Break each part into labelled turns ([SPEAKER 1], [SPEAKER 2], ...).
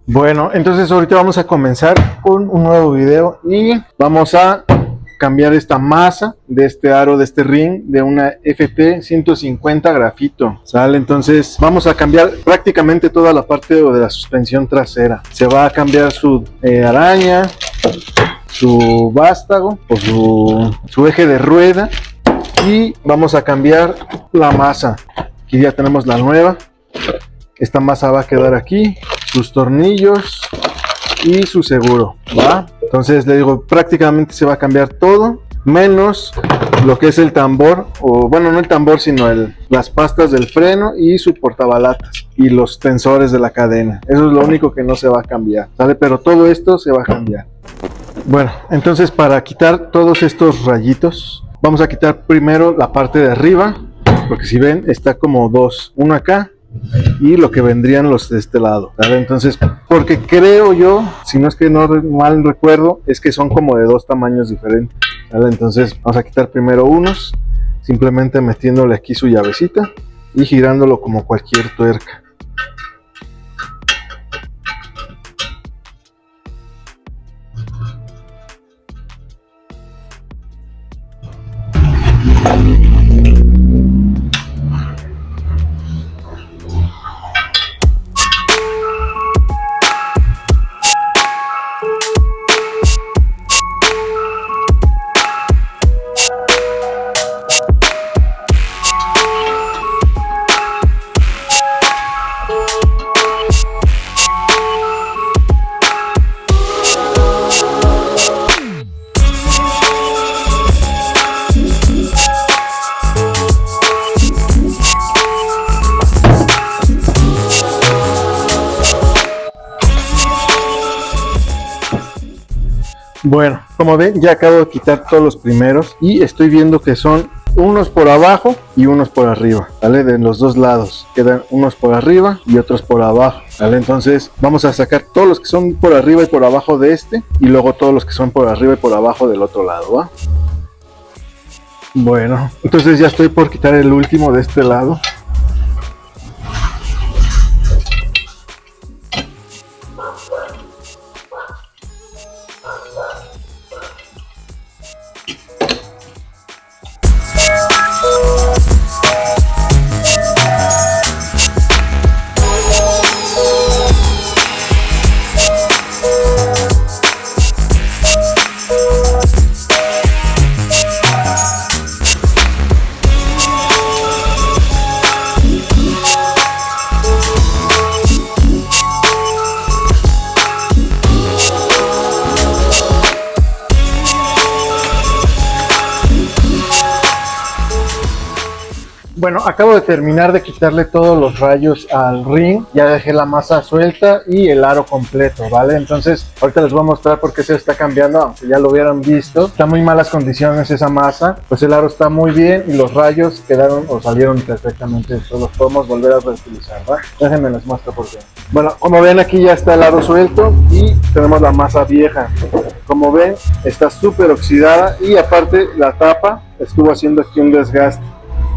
[SPEAKER 1] Bueno, entonces ahorita vamos a comenzar con un nuevo video y vamos a cambiar esta masa de este aro, de este ring, de una FT 150 grafito, ¿sale? Entonces vamos a cambiar prácticamente toda la parte de la suspensión trasera. Se va a cambiar su araña, su vástago o su eje de rueda, y vamos a cambiar la masa. Aquí ya tenemos la nueva. Esta masa va a quedar aquí, sus tornillos y su seguro, ¿va? Entonces le digo, prácticamente se va a cambiar todo, menos lo que es el tambor, o bueno, no el tambor, sino las pastas del freno y su portabalatas y los tensores de la cadena. Eso es lo único que no se va a cambiar, ¿sale? Pero todo esto se va a cambiar. Bueno, entonces para quitar todos estos rayitos, vamos a quitar primero la parte de arriba, porque si ven está como dos, uno acá y lo que vendrían los de este lado, ¿vale? Entonces, porque creo yo, si no es que no mal recuerdo, es que son como de dos tamaños diferentes, ¿vale? Entonces vamos a quitar primero unos, simplemente metiéndole aquí su llavecita y girándolo como cualquier tuerca. Bueno, como ven, ya acabo de quitar todos los primeros y estoy viendo que son unos por abajo y unos por arriba, ¿vale? De los dos lados quedan unos por arriba y otros por abajo, ¿vale? Entonces vamos a sacar todos los que son por arriba y por abajo de este, y luego todos los que son por arriba y por abajo del otro lado, ¿va? Bueno, entonces ya estoy por quitar el último de este lado. Bueno, acabo de terminar de quitarle todos los rayos al ring, ya dejé la masa suelta y el aro completo, ¿vale? Entonces ahorita les voy a mostrar por qué se está cambiando, aunque ya lo hubieran visto. Está en muy malas condiciones esa masa, pues el aro está muy bien y los rayos quedaron o salieron perfectamente, entonces los podemos volver a reutilizar, ¿va? Déjenme les muestro por qué. Bueno, como ven, aquí ya está el aro suelto y tenemos la masa vieja. Como ven, está súper oxidada y aparte la tapa estuvo haciendo aquí un desgaste,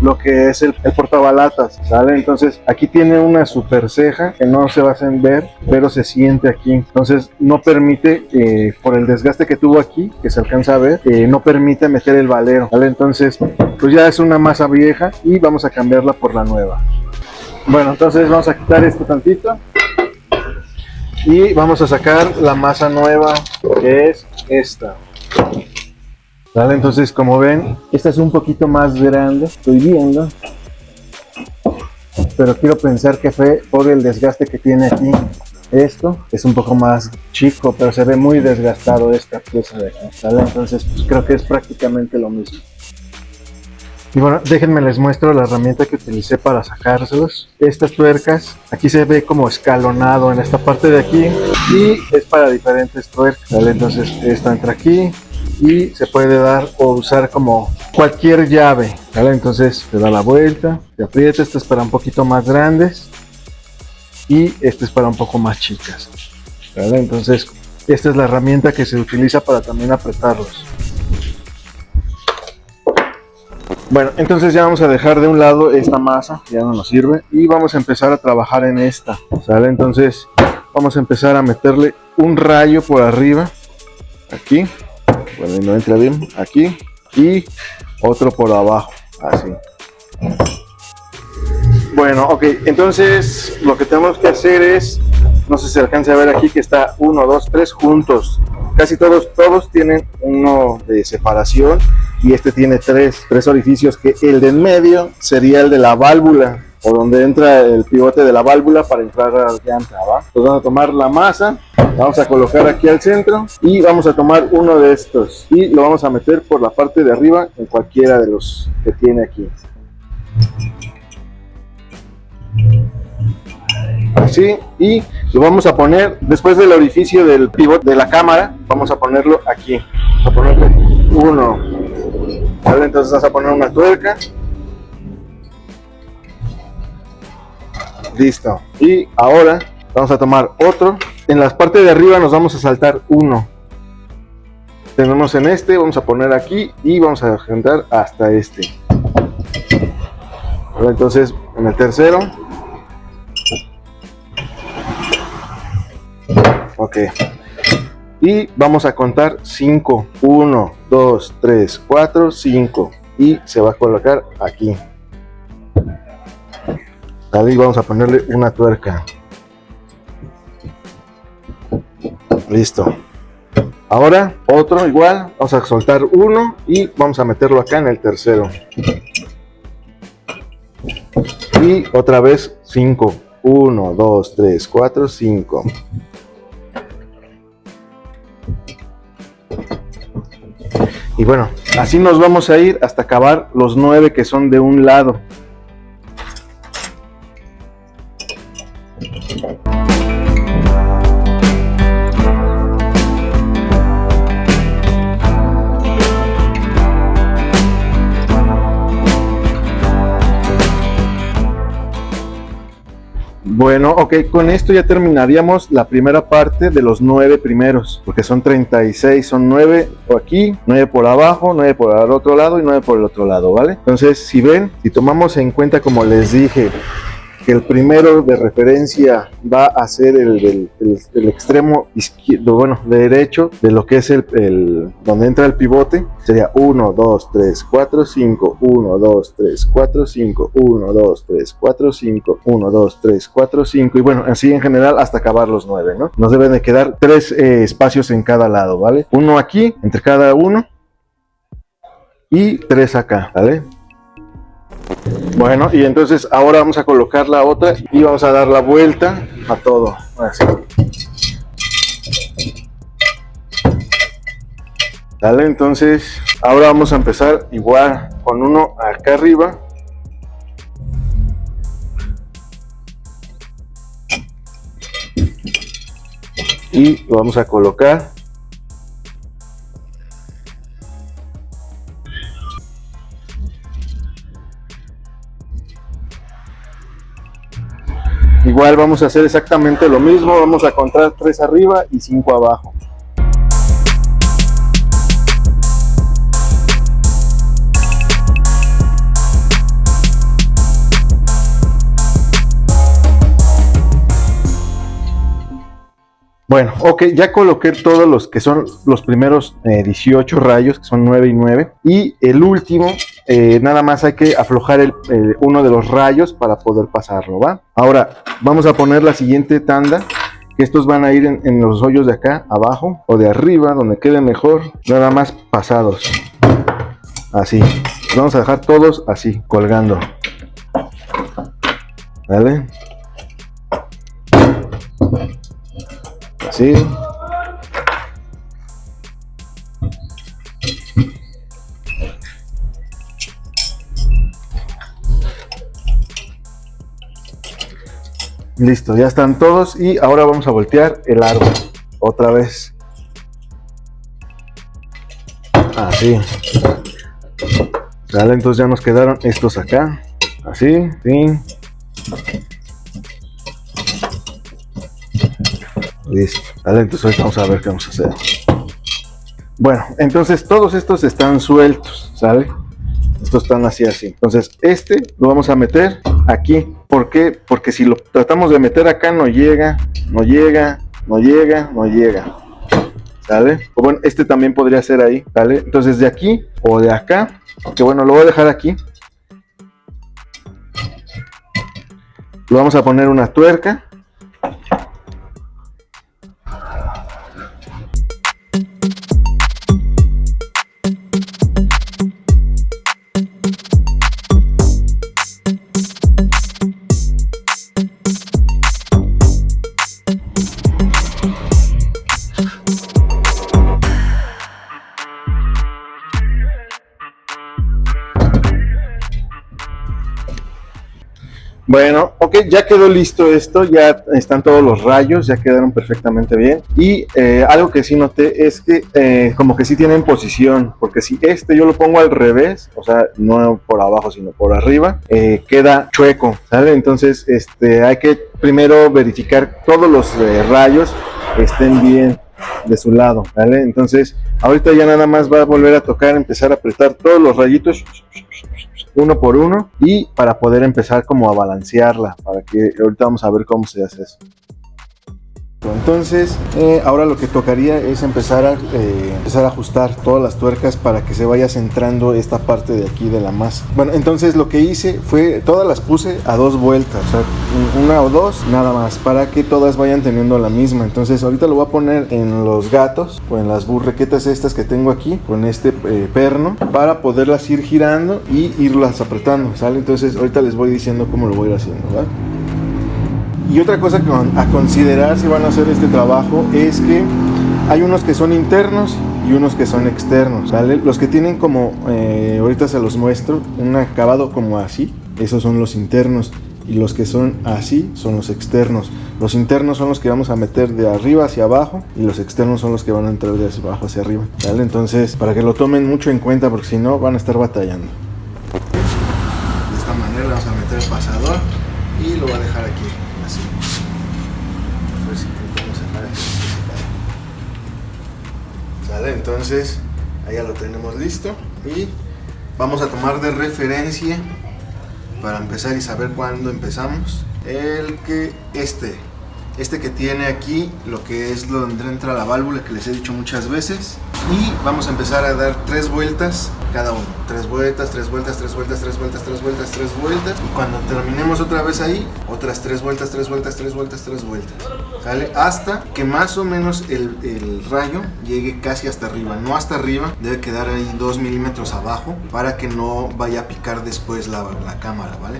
[SPEAKER 1] lo que es el portabalatas, ¿sale? Entonces aquí tiene una super ceja que no se va a hacer ver, pero se siente aquí, entonces no permite, por el desgaste que tuvo aquí, que se alcanza a ver, no permite meter el valero, ¿vale? Entonces pues ya es una masa vieja y vamos a cambiarla por la nueva. Bueno, entonces vamos a quitar esto tantito y vamos a sacar la masa nueva, que es esta. ¿Vale? Entonces, como ven, esta es un poquito más grande, estoy viendo, pero quiero pensar que fue por el desgaste que tiene aquí. Esto es un poco más chico, pero se ve muy desgastado esta pieza de aquí, ¿vale? Entonces, pues creo que es prácticamente lo mismo. Y bueno, déjenme les muestro la herramienta que utilicé para sacárselos. Estas tuercas, aquí se ve como escalonado en esta parte de aquí y es para diferentes tuercas, ¿vale? Entonces, esta entra aquí y se puede dar o usar como cualquier llave, ¿vale? Entonces se da la vuelta, se aprieta. Esta es para un poquito más grandes y esta es para un poco más chicas, ¿vale? Entonces esta es la herramienta que se utiliza para también apretarlos. Bueno, entonces ya vamos a dejar de un lado esta masa, ya no nos sirve, y vamos a empezar a trabajar en esta, ¿sale? Entonces vamos a empezar a meterle un rayo por arriba, aquí, bueno, no entra bien, aquí, y otro por abajo, así. Bueno, ok, entonces lo que tenemos que hacer es, no sé si se alcanza a ver aquí que está 1, 2, 3 juntos. Casi todos tienen uno de separación y este tiene tres orificios, que el de en medio sería el de la válvula, o donde entra el pivote de la válvula para entrar a la llanta, ¿va? Entonces vamos a tomar la masa, la vamos a colocar aquí al centro y vamos a tomar uno de estos y lo vamos a meter por la parte de arriba en cualquiera de los que tiene aquí. Así, y lo vamos a poner después del orificio del pivote de la cámara, vamos a ponerlo aquí, vamos a ponerle uno, ¿vale? Entonces vas a poner una tuerca, listo, y ahora vamos a tomar otro, en la parte de arriba nos vamos a saltar uno, tenemos en este, vamos a poner aquí y vamos a juntar hasta este, ¿vale? Entonces en el tercero, ok, y vamos a contar 5, 1, 2, 3, 4, 5 y se va a colocar aquí, ¿vale? Y vamos a ponerle una tuerca, listo. Ahora otro igual, vamos a soltar uno y vamos a meterlo acá en el tercero y otra vez 5, 1, 2, 3, 4, 5. Y bueno, así nos vamos a ir hasta acabar los 9 que son de un lado. Bueno, ok, con esto ya terminaríamos la primera parte de los 9 primeros, porque son 36, son 9 por aquí, 9 por abajo, 9 por el otro lado y 9 por el otro lado, ¿vale? Entonces, si ven, si tomamos en cuenta, como les dije, que el primero de referencia va a ser el extremo izquierdo, bueno, derecho de lo que es donde entra el pivote, sería 1, 2, 3, 4, 5, 1, 2, 3, 4, 5, 1, 2, 3, 4, 5, 1, 2, 3, 4, 5 y bueno, así en general hasta acabar los 9, ¿no? Nos deben de quedar 3 espacios en cada lado, ¿vale? Uno aquí, entre cada uno y 3 acá, ¿vale? Bueno, y entonces ahora vamos a colocar la otra y vamos a dar la vuelta a todo, así. Dale, entonces ahora vamos a empezar igual con uno acá arriba. Y lo vamos a colocar. Igual vamos a hacer exactamente lo mismo, vamos a contar 3 arriba y 5 abajo. Bueno, ok, ya coloqué todos los que son los primeros 18 rayos, que son 9 y 9. Y el último, nada más hay que aflojar uno de los rayos para poder pasarlo, ¿va? Ahora, vamos a poner la siguiente tanda, que estos van a ir en los hoyos de acá, abajo, o de arriba, donde quede mejor, nada más pasados. Así, los vamos a dejar todos así, colgando. ¿Vale? Así. Listo, ya están todos y ahora vamos a voltear el árbol otra vez. Así. Vale, entonces ya nos quedaron estos acá. Así, sí. Listo. Vale, entonces ahorita vamos a ver qué vamos a hacer. Bueno, entonces todos estos están sueltos, ¿sale? Estos están así. Entonces este lo vamos a meter aquí. ¿Por qué? Porque si lo tratamos de meter acá no llega, no llega, no llega, no llega. ¿Sale? O bueno, este también podría ser ahí, ¿sale? Entonces de aquí o de acá, que bueno, lo voy a dejar aquí. Lo vamos a poner una tuerca. Bueno, ok, ya quedó listo esto, ya están todos los rayos, ya quedaron perfectamente bien. Y algo que sí noté es que como que sí tienen posición, porque si yo lo pongo al revés, o sea, no por abajo sino por arriba, queda chueco, ¿sale? Entonces hay que primero verificar todos los rayos estén bien de su lado, ¿vale? Entonces ahorita ya nada más va a volver a tocar, empezar a apretar todos los rayitos uno por uno y para poder empezar como a balancearla, para que ahorita vamos a ver cómo se hace eso. Entonces ahora lo que tocaría es empezar a ajustar todas las tuercas para que se vaya centrando esta parte de aquí de la masa. Bueno, entonces lo que hice fue, todas las puse a 2 vueltas, o sea, una o dos nada más, para que todas vayan teniendo la misma. Entonces ahorita lo voy a poner en los gatos o en las burrequetas estas que tengo aquí con este perno, para poderlas ir girando y irlas apretando, ¿sale? Entonces ahorita les voy diciendo cómo lo voy a ir haciendo, ¿vale? Y otra cosa a considerar si van a hacer este trabajo es que hay unos que son internos y unos que son externos, ¿vale? Los que tienen como, ahorita se los muestro, un acabado como así, esos son los internos, y los que son así son los externos. Los internos son los que vamos a meter de arriba hacia abajo y los externos son los que van a entrar de abajo hacia arriba, ¿vale? Entonces, para que lo tomen mucho en cuenta, porque si no van a estar batallando. De esta manera vamos a meter el pasador y lo voy a dejar aquí. Así. A ver si podemos cerrar aquí. ¿Sale? Entonces, ahí ya lo tenemos listo. Y vamos a tomar de referencia para empezar y saber cuándo empezamos. Este que tiene aquí lo que es donde entra la válvula, que les he dicho muchas veces. Y vamos a empezar a dar 3 vueltas cada uno. 3 vueltas, 3 vueltas, 3 vueltas, 3 vueltas, 3 vueltas, 3 vueltas. Y cuando terminemos otra vez ahí, otras 3 vueltas, 3 vueltas, 3 vueltas, 3 vueltas. ¿Sale? Hasta que más o menos el rayo llegue casi hasta arriba. No hasta arriba, debe quedar ahí 2 milímetros abajo para que no vaya a picar después la cámara, ¿vale?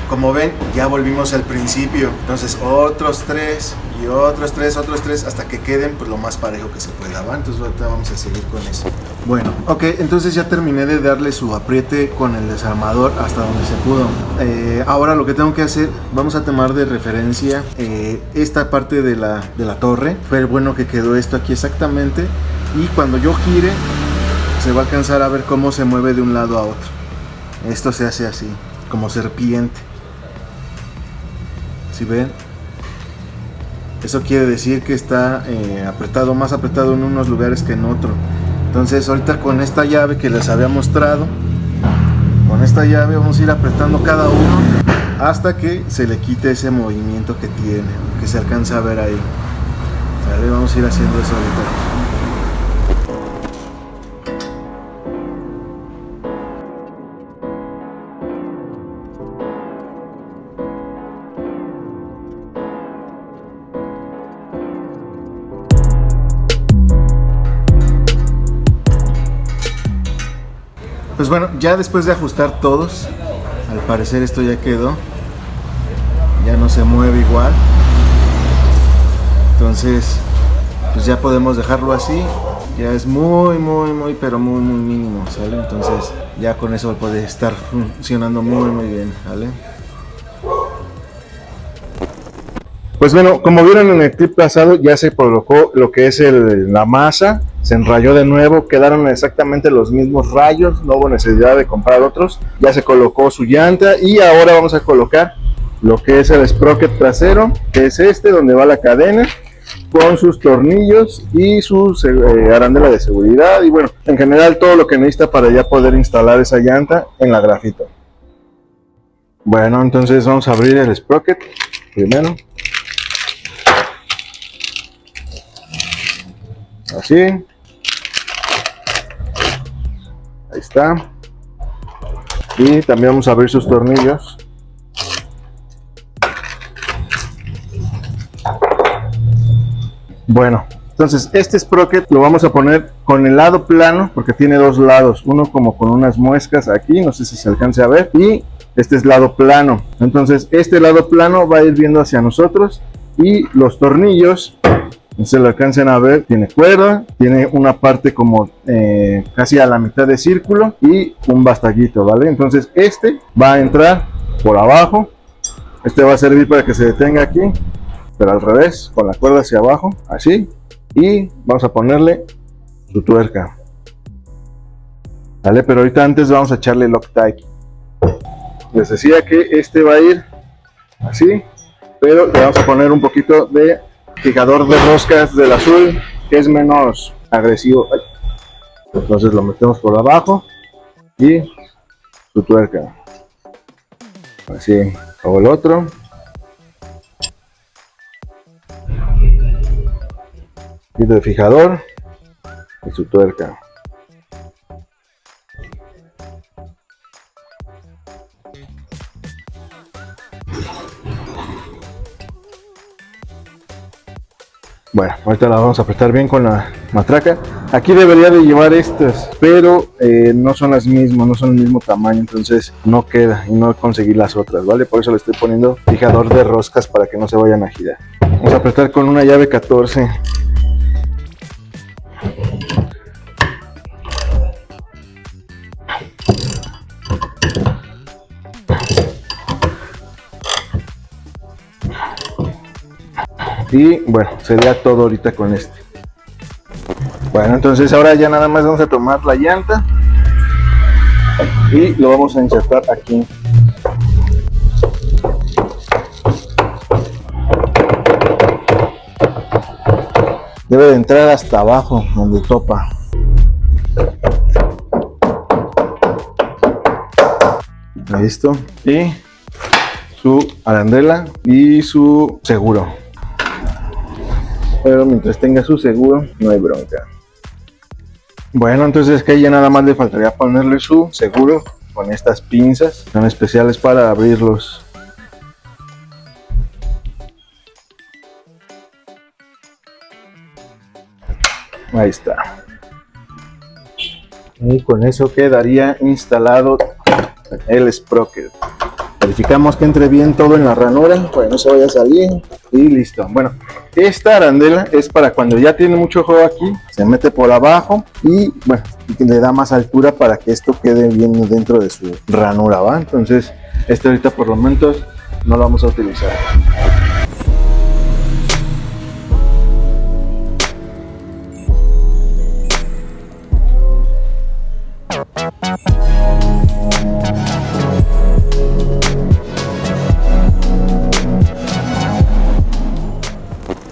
[SPEAKER 1] Como ven, ya volvimos al principio, entonces otros 3 y otros 3, hasta que queden pues lo más parejo que se pueda, ¿va? Entonces ahorita vamos a seguir con eso. Bueno, ok, entonces ya terminé de darle su apriete con el desarmador hasta donde se pudo. Ahora lo que tengo que hacer, vamos a tomar de referencia esta parte de la torre. Fue bueno que quedó esto aquí exactamente, y cuando yo gire se va a alcanzar a ver cómo se mueve de un lado a otro. Esto se hace así, como serpiente. Si ven, eso quiere decir que está apretado, más apretado en unos lugares que en otro. Entonces ahorita con esta llave que les había mostrado, con esta llave vamos a ir apretando cada uno hasta que se le quite ese movimiento que tiene, que se alcanza a ver ahí. ¿Vale? Vamos a ir haciendo eso ahorita. Pues bueno, ya después de ajustar todos, al parecer esto ya quedó, ya no se mueve igual, entonces pues ya podemos dejarlo así, ya es muy pero muy mínimo, ¿sale? Entonces ya con eso puede estar funcionando muy bien, ¿vale? Pues bueno, como vieron en el clip pasado, ya se colocó lo que es la masa, se enrayó de nuevo, quedaron exactamente los mismos rayos, no hubo necesidad de comprar otros. Ya se colocó su llanta y ahora vamos a colocar lo que es el sprocket trasero, que es este donde va la cadena con sus tornillos y su arandela de seguridad y bueno, en general todo lo que necesita para ya poder instalar esa llanta en la grafito. Bueno, entonces vamos a abrir el sprocket primero, así, ahí está, y también vamos a abrir sus tornillos. Bueno, entonces este sprocket lo vamos a poner con el lado plano porque tiene dos lados, uno como con unas muescas aquí, no sé si se alcance a ver, y este es lado plano. Entonces este lado plano va a ir viendo hacia nosotros y los tornillos, no se lo alcancen a ver, tiene cuerda, tiene una parte como casi a la mitad de círculo y un bastallito, ¿vale? Entonces este va a entrar por abajo, este va a servir para que se detenga aquí, pero al revés, con la cuerda hacia abajo, así, y vamos a ponerle su tuerca, ¿vale? Pero ahorita antes vamos a echarle Loctite. Les decía que este va a ir así, pero le vamos a poner un poquito de fijador de roscas del azul, que es menos agresivo. Entonces lo metemos por abajo y su tuerca, así, o el otro. De fijador y su tuerca. Bueno, ahorita la vamos a apretar bien con la matraca. Aquí debería de llevar estas, pero no son las mismas, no son el mismo tamaño, entonces no queda y no conseguí las otras, ¿vale? Por eso le estoy poniendo fijador de roscas para que no se vayan a girar. Vamos a apretar con una llave 14. Y bueno, sería todo ahorita con este. Bueno, entonces ahora ya nada más vamos a tomar la llanta y lo vamos a insertar aquí. Debe de entrar hasta abajo donde topa. Listo. Y su arandela y su seguro. Pero mientras tenga su seguro no hay bronca. Bueno, entonces que ya nada más le faltaría ponerle su seguro con estas pinzas, son especiales para abrirlos. Ahí está. Y con eso quedaría instalado el sprocket. Verificamos que entre bien todo en la ranura para que no se vaya a salir y listo. Bueno, esta arandela es para cuando ya tiene mucho juego aquí, se mete por abajo y bueno, le da más altura para que esto quede bien dentro de su ranura, ¿va? Entonces este ahorita por lo menos no lo vamos a utilizar.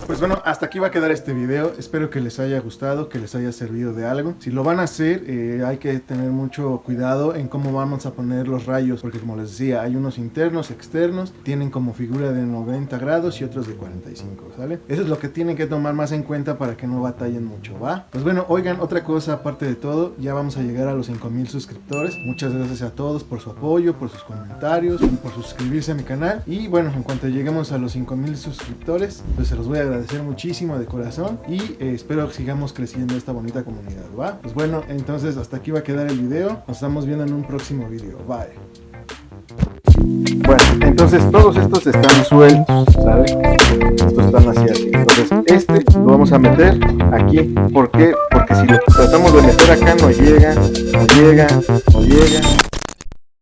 [SPEAKER 1] Pues bueno, hasta aquí va a quedar este video. Espero que les haya gustado, que les haya servido de algo. Si lo van a hacer, hay que tener mucho cuidado en cómo vamos a poner los rayos, porque como les decía, hay unos internos, externos, tienen como figura de 90 grados y otros de 45, ¿sale? Eso es lo que tienen que tomar más en cuenta para que no batallen mucho, ¿va? Pues bueno, oigan, otra cosa aparte de todo, ya vamos a llegar a los 5000 suscriptores. Muchas gracias a todos por su apoyo, por sus comentarios, por suscribirse a mi canal. Y bueno, en cuanto lleguemos a los 5000 suscriptores, pues se los voy a agradecer muchísimo de corazón y espero que sigamos creciendo esta bonita comunidad, ¿va? Pues bueno, entonces hasta aquí va a quedar el video. Nos estamos viendo en un próximo video. Bye. Bueno, entonces todos estos están sueltos, ¿sabes? Estos están así. Entonces este lo vamos a meter aquí. ¿Por qué? Porque si lo tratamos de meter acá no llega, no llega, no llega.